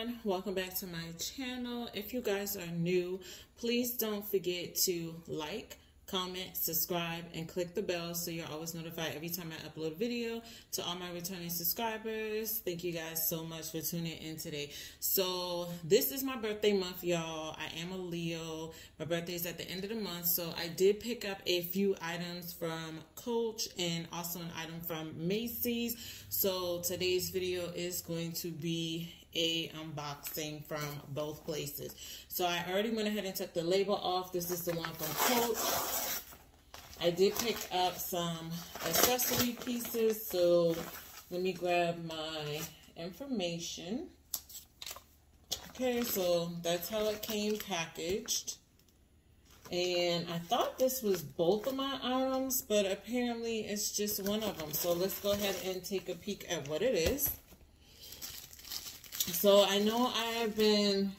everyone, welcome back to my channel. If you guys are new, please don't forget to like, comment, subscribe, and click the bell so you're always notified every time I upload a video. To all my returning subscribers, thank you guys so much for tuning in today. So this is my birthday month, y'all. I am a Leo. My birthday is at the end of the month, so I did pick up a few items from Coach and also an item from Macy's. So today's video is going to be a unboxing from both places. So I already went ahead and took the label off. This is the one from Coach. I did pick up some accessory pieces, so let me grab my information. Okay, so that's how it came packaged. And I thought this was both of my items, but apparently it's just one of them. So let's go ahead and take a peek at what it is. So I know I've been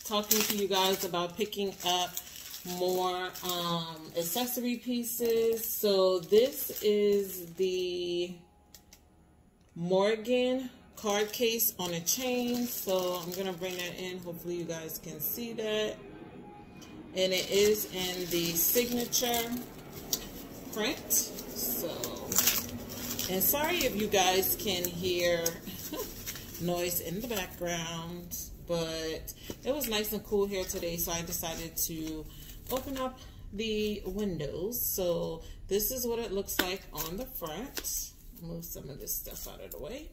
talking to you guys about picking up more accessory pieces. So this is the Morgan card case on a chain. So I'm going to bring that in. Hopefully you guys can see that. And it is in the signature print. So, and sorry if you guys can hear noise in the background, but it was nice and cool here today, so I decided to open up the windows. So this is what it looks like on the front. Move some of this stuff out of the way.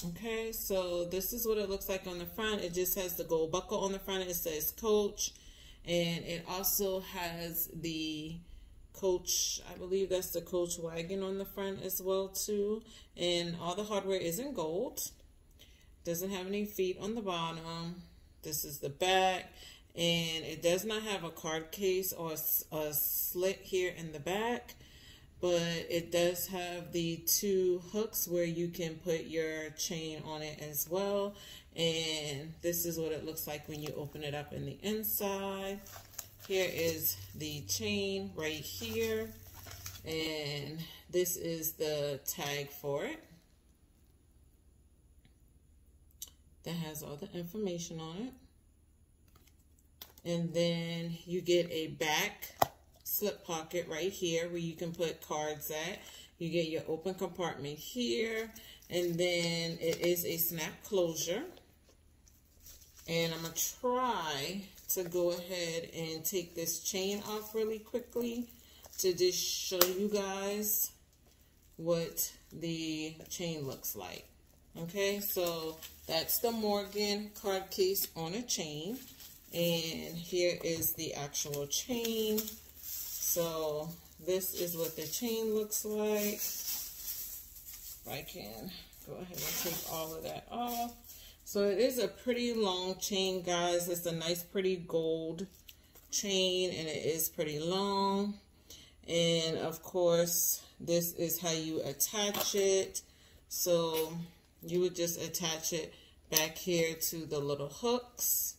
Okay, so this is what it looks like on the front. It just has the gold buckle on the front. It says Coach, and it also has the Coach, I believe that's the Coach wagon on the front as well too. And all the hardware is in gold. Doesn't have any feet on the bottom. This is the back, and it does not have a card case or a slit here in the back, but it does have the two hooks where you can put your chain on it as well. And this is what it looks like when you open it up in the inside. Here is the chain right here, and this is the tag for it that has all the information on it. And then you get a back slip pocket right here where you can put cards at. You get your open compartment here, and then it is a snap closure. And I'm going to try to go ahead and take this chain off really quickly to just show you guys what the chain looks like. Okay, so that's the Morgan card case on a chain, and here is the actual chain. So this is what the chain looks like. If I can go ahead and take all of that off. So it is a pretty long chain, guys. It's a nice, pretty gold chain, and it is pretty long. And of course, this is how you attach it. So you would just attach it back here to the little hooks.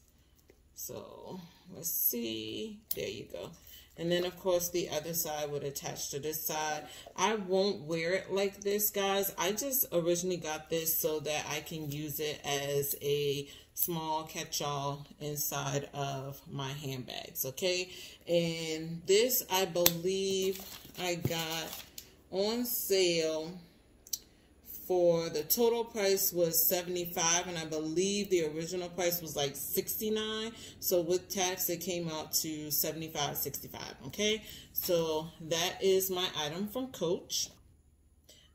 So let's see. There you go. And then, of course, the other side would attach to this side. I won't wear it like this, guys. I just originally got this so that I can use it as a small catch-all inside of my handbags, okay? And this, I believe I got on sale for the total price was $75, and I believe the original price was like $69. So with tax, it came out to $75, $65. Okay, so that is my item from Coach.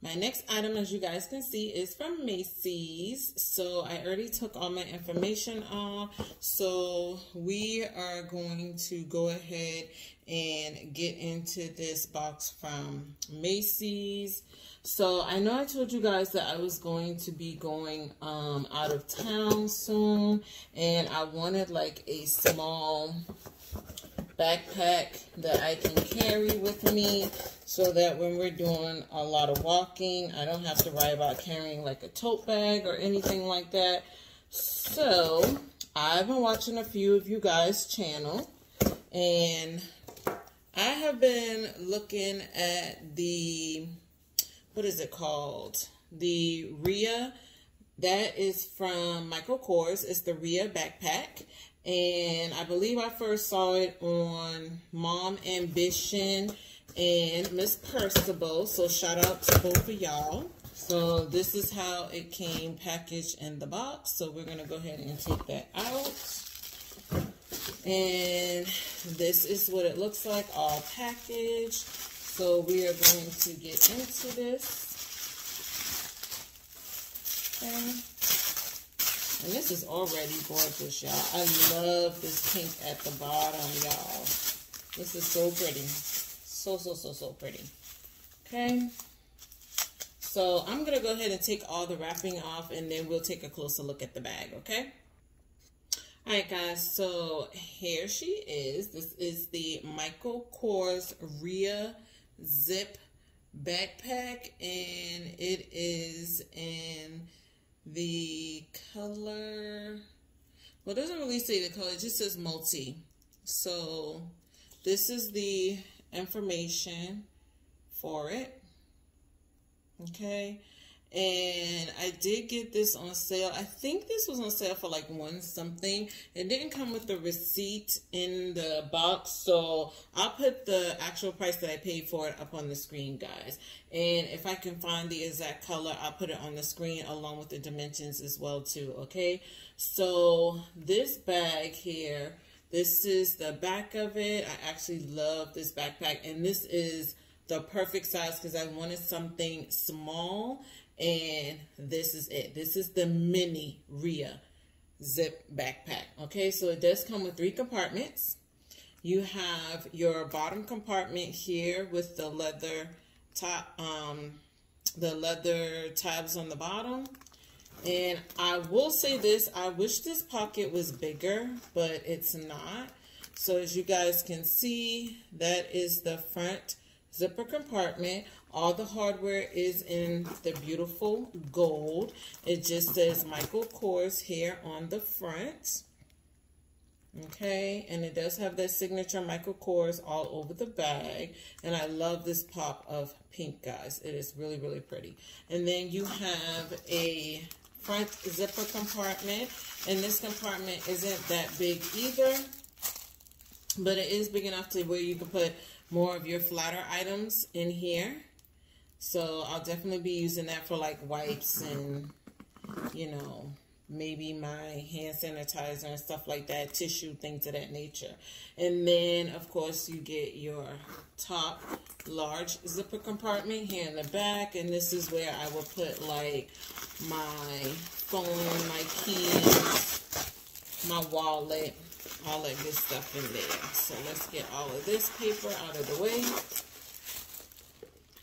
My next item, as you guys can see, is from Macy's. So I already took all my information off. So we are going to go ahead and get into this box from Macy's. So I know I told you guys that I was going to be going out of town soon, and I wanted like a small backpack that I can carry with me so that when we're doing a lot of walking, I don't have to worry about carrying like a tote bag or anything like that. So I've been watching a few of you guys' channel, and I have been looking at the, what is it called? The Rhea That is from Michael Kors. It's the Rhea backpack. And I believe I first saw it on Mom Ambition and Miss Percival. So shout out to both of y'all. So this is how it came packaged in the box. So we're going to go ahead and take that out. And this is what it looks like all packaged. So we are going to get into this. Okay. And this is already gorgeous, y'all. I love this pink at the bottom, y'all. This is so pretty. So pretty. Okay. So I'm going to go ahead and take all the wrapping off, and then we'll take a closer look at the bag, okay? All right, guys. So here she is. This is the Michael Kors Rhea Zip backpack, and it is in the color, well, it doesn't really say the color, it just says multi. So this is the information for it. Okay, and I did get this on sale. I think this was on sale for like $1 something. It didn't come with the receipt in the box, so I'll put the actual price that I paid for it up on the screen, guys. And if I can find the exact color, I'll put it on the screen along with the dimensions as well too. Okay, so this bag here, this is the back of it. I actually love this backpack, and this is the perfect size because I wanted something small. And this is it. This is the Minnie Rhea Zip backpack. Okay, so it does come with 3 compartments. You have your bottom compartment here with the leather top, the leather tabs on the bottom. And I will say this, I wish this pocket was bigger, but it's not. So as you guys can see, that is the front zipper compartment. All the hardware is in the beautiful gold. It just says Michael Kors here on the front. Okay, and it does have that signature Michael Kors all over the bag. And I love this pop of pink, guys. It is really, really pretty. And then you have a front zipper compartment. And this compartment isn't that big either, but it is big enough to where you can put more of your flatter items in here. So I'll definitely be using that for like wipes and, you know, maybe my hand sanitizer and stuff like that, tissue, things of that nature. And then, of course, you get your top large zipper compartment here in the back. And this is where I will put like my phone, my keys, my wallet, all that good stuff in there. So let's get all of this paper out of the way.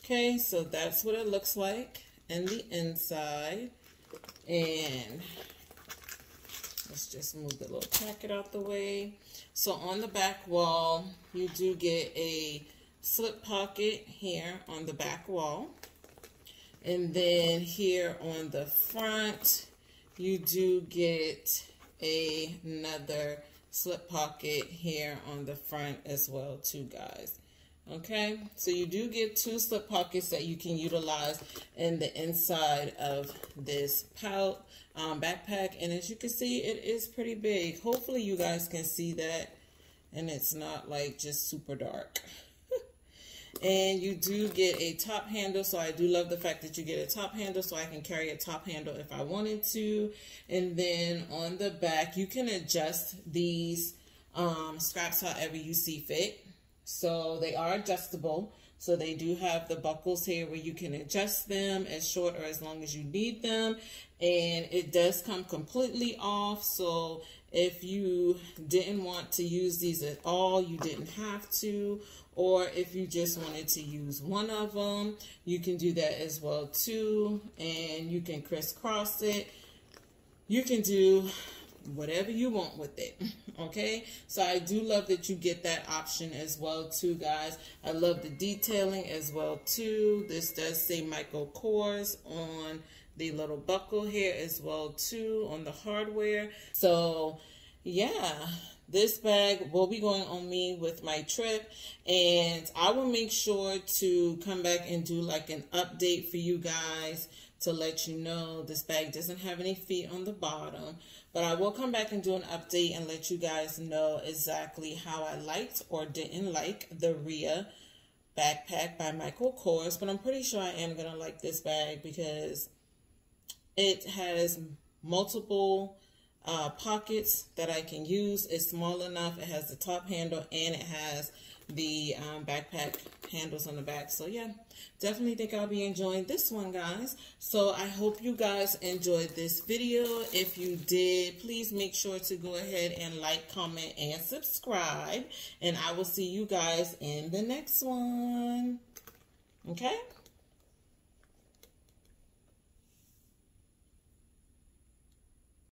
Okay, so that's what it looks like in the inside. And let's just move the little packet out the way. So on the back wall, you do get a slip pocket here on the back wall. And then here on the front, you do get another slip pocket here on the front as well too, guys. Okay, so you do get 2 slip pockets that you can utilize in the inside of this backpack. And as you can see, it is pretty big. Hopefully you guys can see that and it's not like just super dark. And you do get a top handle, so I do love the fact that you get a top handle, so I can carry a top handle if I wanted to. And then on the back, you can adjust these straps however you see fit. So they are adjustable. So they do have the buckles here where you can adjust them as short or as long as you need them. And it does come completely off. So if you didn't want to use these at all, you didn't have to. Or if you just wanted to use one of them, you can do that as well too. And you can crisscross it. You can do whatever you want with it. Okay, so I do love that you get that option as well too, guys. I love the detailing as well too. This does say Michael Kors on the little buckle here as well too on the hardware. So yeah, this bag will be going on me with my trip, and I will make sure to come back and do like an update for you guys to let you know this bag doesn't have any feet on the bottom. But I will come back and do an update and let you guys know exactly how I liked or didn't like the Rhea backpack by Michael Kors. But I'm pretty sure I am going to like this bag because it has multiple pockets that I can use. It's small enough. It has the top handle and it has the backpack handles on the back. So yeah, definitely think I'll be enjoying this one, guys. So I hope you guys enjoyed this video. If you did, please make sure to go ahead and like, comment, and subscribe. And I will see you guys in the next one. Okay?